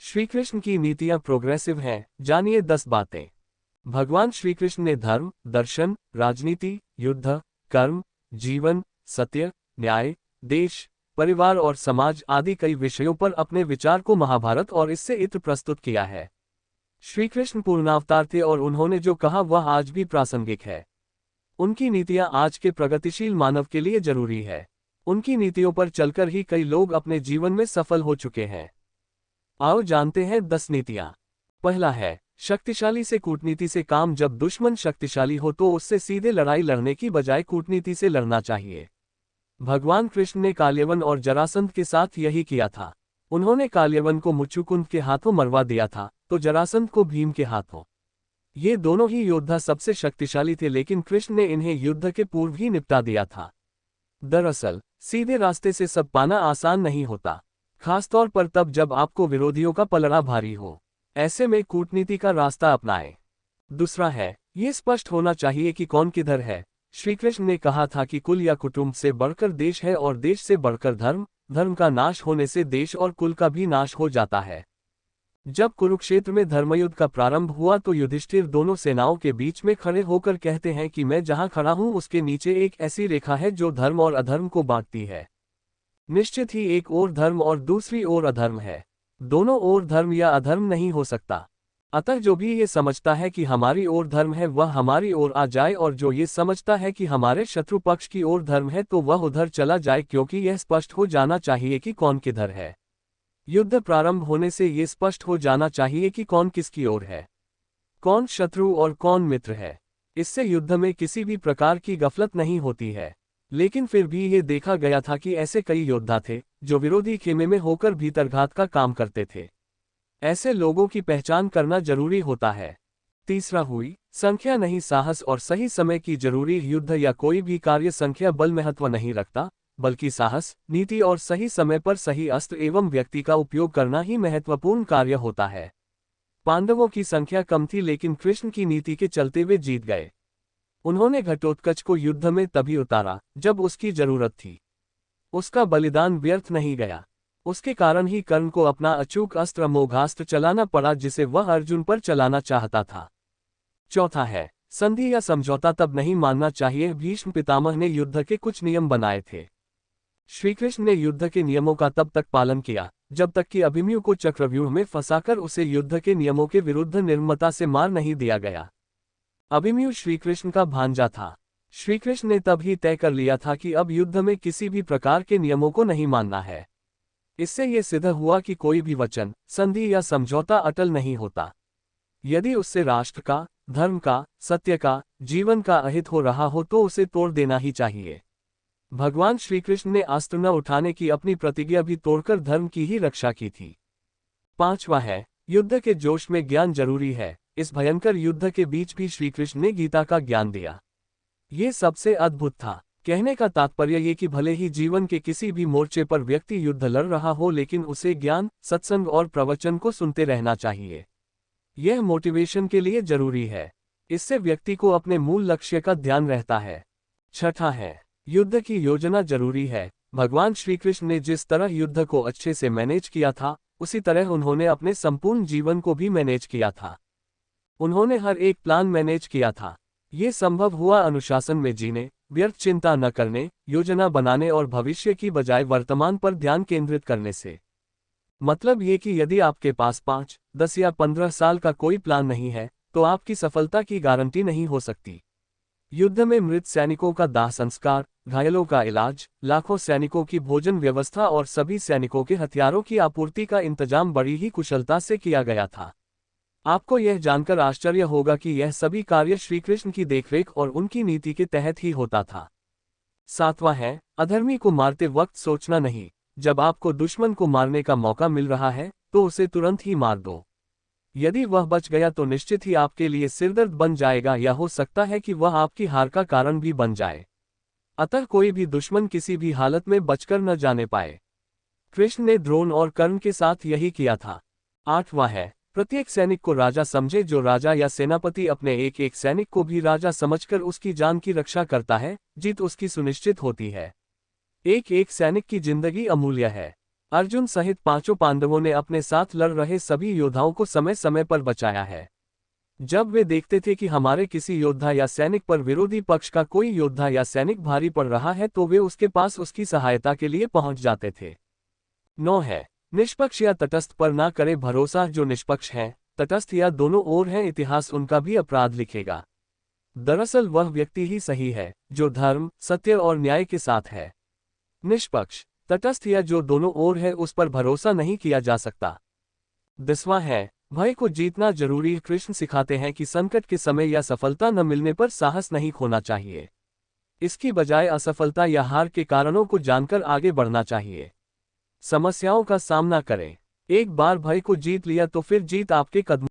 श्री कृष्ण की नीतियां प्रोग्रेसिव हैं, जानिए 10 बातें। भगवान श्री कृष्ण ने धर्म, दर्शन, राजनीति, युद्ध, कर्म, जीवन, सत्य, न्याय, देश, परिवार और समाज आदि कई विषयों पर अपने विचार को महाभारत और इससे इत्र प्रस्तुत किया है। श्री कृष्ण पूर्णावतार थे और उन्होंने जो कहा वह आज भी प्रासंगिक है। उनकी नीतियां आज के प्रगतिशील मानव के लिए जरूरी है। उनकी नीतियों पर चलकर ही कई लोग अपने जीवन में सफल हो चुके हैं। आओ जानते हैं 10 नीतियां। पहला है, शक्तिशाली से कूटनीति से काम। जब दुश्मन शक्तिशाली हो तो उससे सीधे लड़ाई लड़ने की बजाय कूटनीति से लड़ना चाहिए। भगवान कृष्ण ने काल्यवन और जरासंध के साथ यही किया था। उन्होंने काल्यवन को मुच्चुकुंद के हाथों मरवा दिया था, तो जरासंध को भीम के हाथों। ये दोनों ही योद्धा सबसे शक्तिशाली थे, लेकिन कृष्ण ने इन्हें युद्ध के पूर्व ही निपटा दिया था। दरअसल सीधे रास्ते से सब पाना आसान नहीं होता, खासतौर पर तब जब आपको विरोधियों का पलड़ा भारी हो। ऐसे में कूटनीति का रास्ता अपनाएं। दूसरा है, ये स्पष्ट होना चाहिए कि कौन किधर है। श्री कृष्ण ने कहा था कि कुल या कुटुंब से बढ़कर देश है और देश से बढ़कर धर्म, धर्म का नाश होने से देश और कुल का भी नाश हो जाता है। जब कुरुक्षेत्र में धर्मयुद्ध का प्रारंभ हुआ तो युधिष्ठिर दोनों सेनाओं के बीच में खड़े होकर कहते हैं कि मैं जहां खड़ा हूं उसके नीचे एक ऐसी रेखा है जो धर्म और अधर्म को बांटती है। निश्चित ही एक ओर धर्म और दूसरी ओर अधर्म है। दोनों ओर धर्म या अधर्म नहीं हो सकता। अतः जो भी ये समझता है कि हमारी ओर धर्म है वह हमारी ओर आ जाए, और जो ये समझता है कि हमारे शत्रु पक्ष की ओर धर्म है तो वह उधर चला जाए, क्योंकि यह स्पष्ट हो जाना चाहिए कि कौन किधर है। युद्ध प्रारंभ होने से ये स्पष्ट हो जाना चाहिए कि कौन किसकी ओर है, कौन शत्रु और कौन मित्र है। इससे युद्ध में किसी भी प्रकार की गफलत नहीं होती है। लेकिन फिर भी ये देखा गया था कि ऐसे कई योद्धा थे जो विरोधी खेमे में होकर भीतरघात का काम करते थे। ऐसे लोगों की पहचान करना जरूरी होता है। तीसरा हुई, संख्या नहीं साहस और सही समय की जरूरी। युद्ध या कोई भी कार्य संख्या बल महत्व नहीं रखता, बल्कि साहस, नीति और सही समय पर सही अस्त्र एवं व्यक्ति का उपयोग करना ही महत्वपूर्ण कार्य होता है। पांडवों की संख्या कम थी, लेकिन कृष्ण की नीति के चलते वे जीत गए। उन्होंने घटोत्कच को युद्ध में तभी उतारा जब उसकी जरूरत थी। उसका बलिदान व्यर्थ नहीं गया। उसके कारण ही कर्ण को अपना अचूक अस्त्र अमोघास्त्र चलाना पड़ा, जिसे वह अर्जुन पर चलाना चाहता था। चौथा है, संधि या समझौता तब नहीं मानना चाहिए। भीष्म पितामह ने युद्ध के कुछ नियम बनाए थे। श्रीकृष्ण ने युद्ध के नियमों का तब तक पालन किया जब तक कि अभिमन्यु को चक्रव्यूह में फंसाकर उसे युद्ध के नियमों के विरुद्ध निर्ममता से मार नहीं दिया गया। अभिमन्यु श्रीकृष्ण का भांजा था। श्रीकृष्ण ने तब ही तय कर लिया था कि अब युद्ध में किसी भी प्रकार के नियमों को नहीं मानना है। इससे यह सिद्ध हुआ कि कोई भी वचन, संधि या समझौता अटल नहीं होता। यदि उससे राष्ट्र का, धर्म का, सत्य का, जीवन का अहित हो रहा हो तो उसे तोड़ देना ही चाहिए। भगवान श्रीकृष्ण ने अस्त्र न उठाने की अपनी प्रतिज्ञा भी तोड़कर धर्म की ही रक्षा की थी। पांचवा है, युद्ध के जोश में ज्ञान जरूरी है। इस भयंकर युद्ध के बीच भी श्रीकृष्ण ने गीता का ज्ञान दिया। ये सबसे अद्भुत था। कहने का तात्पर्य ये कि भले ही जीवन के किसी भी मोर्चे पर व्यक्ति युद्ध लड़ रहा हो, लेकिन उसे ज्ञान, सत्संग और प्रवचन को सुनते रहना चाहिए। यह मोटिवेशन के लिए जरूरी है। इससे व्यक्ति को अपने मूल लक्ष्य का ध्यान रहता है। छठा है, युद्ध की योजना जरूरी है। भगवान श्रीकृष्ण ने जिस तरह युद्ध को अच्छे से मैनेज किया था, उसी तरह उन्होंने अपने संपूर्ण जीवन को भी मैनेज किया था। उन्होंने हर एक प्लान मैनेज किया था। ये संभव हुआ अनुशासन में जीने, व्यर्थ चिंता न करने, योजना बनाने और भविष्य की बजाय वर्तमान पर ध्यान केंद्रित करने से। मतलब ये कि यदि आपके पास 5, 10 या 15 साल का कोई प्लान नहीं है तो आपकी सफलता की गारंटी नहीं हो सकती। युद्ध में मृत सैनिकों का दाह संस्कार, घायलों का इलाज, लाखों सैनिकों की भोजन व्यवस्था और सभी सैनिकों के हथियारों की आपूर्ति का इंतजाम बड़ी ही कुशलता से किया गया था। आपको यह जानकर आश्चर्य होगा कि यह सभी कार्य श्रीकृष्ण की देखरेख और उनकी नीति के तहत ही होता था। सातवां है, अधर्मी को मारते वक्त सोचना नहीं। जब आपको दुश्मन को मारने का मौका मिल रहा है तो उसे तुरंत ही मार दो। यदि वह बच गया तो निश्चित ही आपके लिए सिरदर्द बन जाएगा, या हो सकता है कि वह आपकी हार का कारण भी बन जाए। अतः कोई भी दुश्मन किसी भी हालत में बचकर न जाने पाए। कृष्ण ने द्रोण और कर्ण के साथ यही किया था। आठवां है, प्रत्येक सैनिक को राजा समझे। जो राजा या सेनापति अपने एक एक सैनिक को भी राजा समझकर उसकी जान की रक्षा करता है, जीत उसकी सुनिश्चित होती है। एक एक सैनिक की जिंदगी अमूल्य है। अर्जुन सहित पांचों पांडवों ने अपने साथ लड़ रहे सभी योद्धाओं को समय समय पर बचाया है। जब वे देखते थे कि हमारे किसी योद्धा या सैनिक पर विरोधी पक्ष का कोई योद्धा या सैनिक भारी पड़ रहा है तो वे उसके पास उसकी सहायता के लिए पहुंच जाते थे। 9 है, निष्पक्ष या तटस्थ पर ना करे भरोसा। जो निष्पक्ष हैं, तटस्थ या दोनों ओर हैं, इतिहास उनका भी अपराध लिखेगा। दरअसल वह व्यक्ति ही सही है जो धर्म, सत्य और न्याय के साथ है। निष्पक्ष, तटस्थ या जो दोनों ओर है उस पर भरोसा नहीं किया जा सकता। 10वां है, भय को जीतना जरूरी। कृष्ण सिखाते हैं कि संकट के समय या सफलता न मिलने पर साहस नहीं खोना चाहिए। इसकी बजाय असफलता या हार के कारणों को जानकर आगे बढ़ना चाहिए। समस्याओं का सामना करें। एक बार भय को जीत लिया तो फिर जीत आपके कदमों